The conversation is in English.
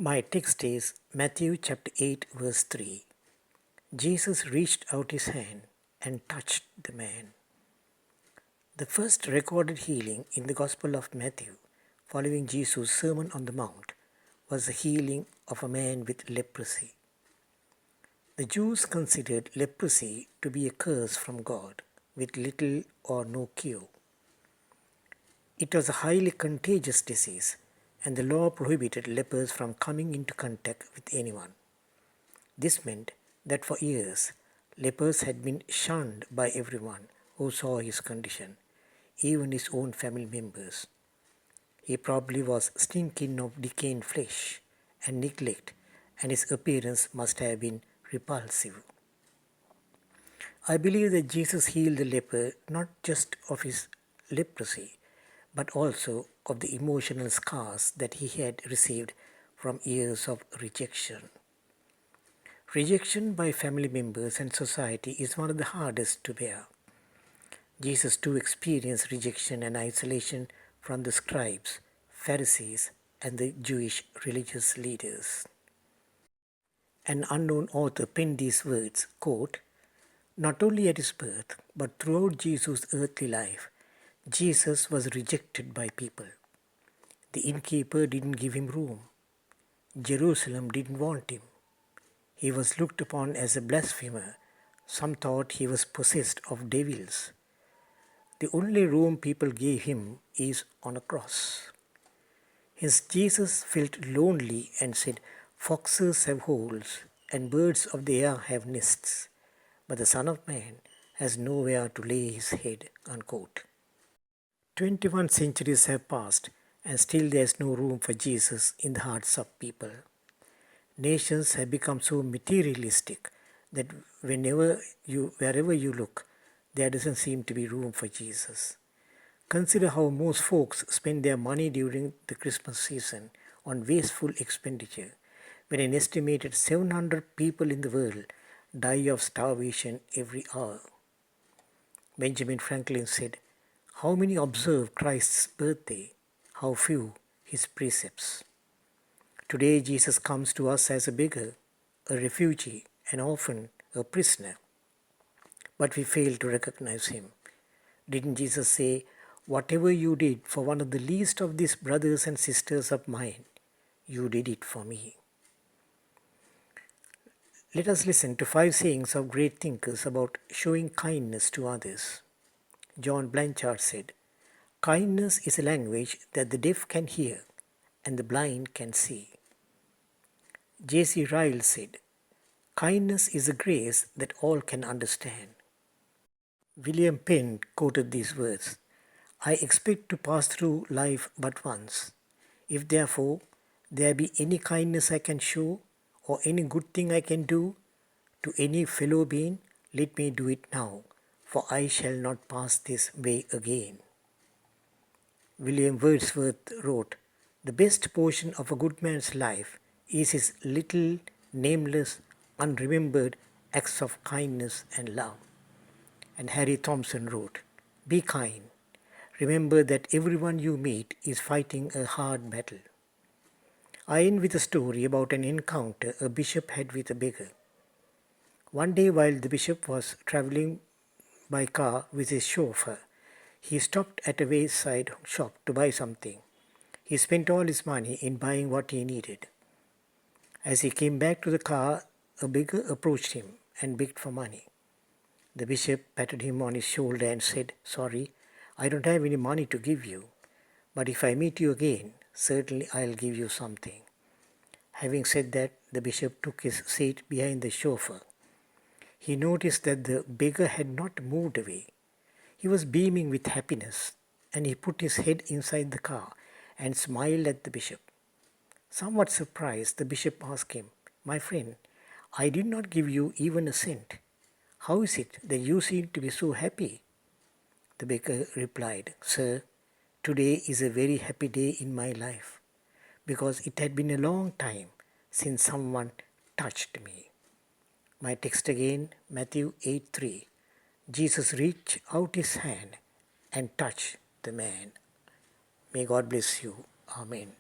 My text is Matthew chapter 8 verse 3. Jesus reached out his hand and touched the man. The first recorded healing in the Gospel of Matthew following Jesus' Sermon on the Mount was the healing of a man with leprosy. The Jews considered leprosy to be a curse from God with little or no cure. It was a highly contagious disease, and the law prohibited lepers from coming into contact with anyone. This meant that for years, lepers had been shunned by everyone who saw his condition, even his own family members. He probably was stinking of decaying flesh and neglect, and his appearance must have been repulsive. I believe that Jesus healed the leper not just of his leprosy, but also of the emotional scars that he had received from years of rejection. Rejection by family members and society is one of the hardest to bear. Jesus too experienced rejection and isolation from the scribes, Pharisees, and the Jewish religious leaders. An unknown author penned these words, quote, "Not only at his birth, but throughout Jesus' earthly life, Jesus was rejected by people. The innkeeper didn't give him room. Jerusalem didn't want him. He was looked upon as a blasphemer. Some thought he was possessed of devils. The only room people gave him is on a cross. Hence Jesus felt lonely and said, 'Foxes have holes and birds of the air have nests, but the Son of Man has nowhere to lay his head.'" Unquote. 21 centuries have passed, and still there is no room for Jesus in the hearts of people. Nations have become so materialistic that wherever you look, there doesn't seem to be room for Jesus. Consider how most folks spend their money during the Christmas season on wasteful expenditure, when an estimated 700 people in the world die of starvation every hour. Benjamin Franklin said, "How many observe Christ's birthday? How few his precepts." Today Jesus comes to us as a beggar, a refugee, an orphan, a prisoner. But we fail to recognize him. Didn't Jesus say, "Whatever you did for one of the least of these brothers and sisters of mine, you did it for me"? Let us listen to 5 sayings of great thinkers about showing kindness to others. John Blanchard said, "Kindness is a language that the deaf can hear and the blind can see." J.C. Ryle said, "Kindness is a grace that all can understand." William Penn quoted these words, "I expect to pass through life but once. If therefore there be any kindness I can show, or any good thing I can do to any fellow being, let me do it now, for I shall not pass this way again." William Wordsworth wrote, "The best portion of a good man's life is his little, nameless, unremembered acts of kindness and love." And Harry Thompson wrote, "Be kind. Remember that everyone you meet is fighting a hard battle." I end with a story about an encounter a bishop had with a beggar. One day while the bishop was traveling by car with his chauffeur, he stopped at a wayside shop to buy something. He spent all his money in buying what he needed. As he came back to the car, a beggar approached him and begged for money. The bishop patted him on his shoulder and said, "Sorry, I don't have any money to give you, but if I meet you again, certainly I'll give you something." Having said that, the bishop took his seat behind the chauffeur. He noticed that the beggar had not moved away. He was beaming with happiness, and he put his head inside the car and smiled at the bishop. Somewhat surprised, the bishop asked him, "My friend, I did not give you even a cent. How is it that you seem to be so happy?" The beggar replied, "Sir, today is a very happy day in my life, because it had been a long time since someone touched me." My text again, Matthew 8:3. Jesus reached out his hand and touched the man. May God bless you. Amen.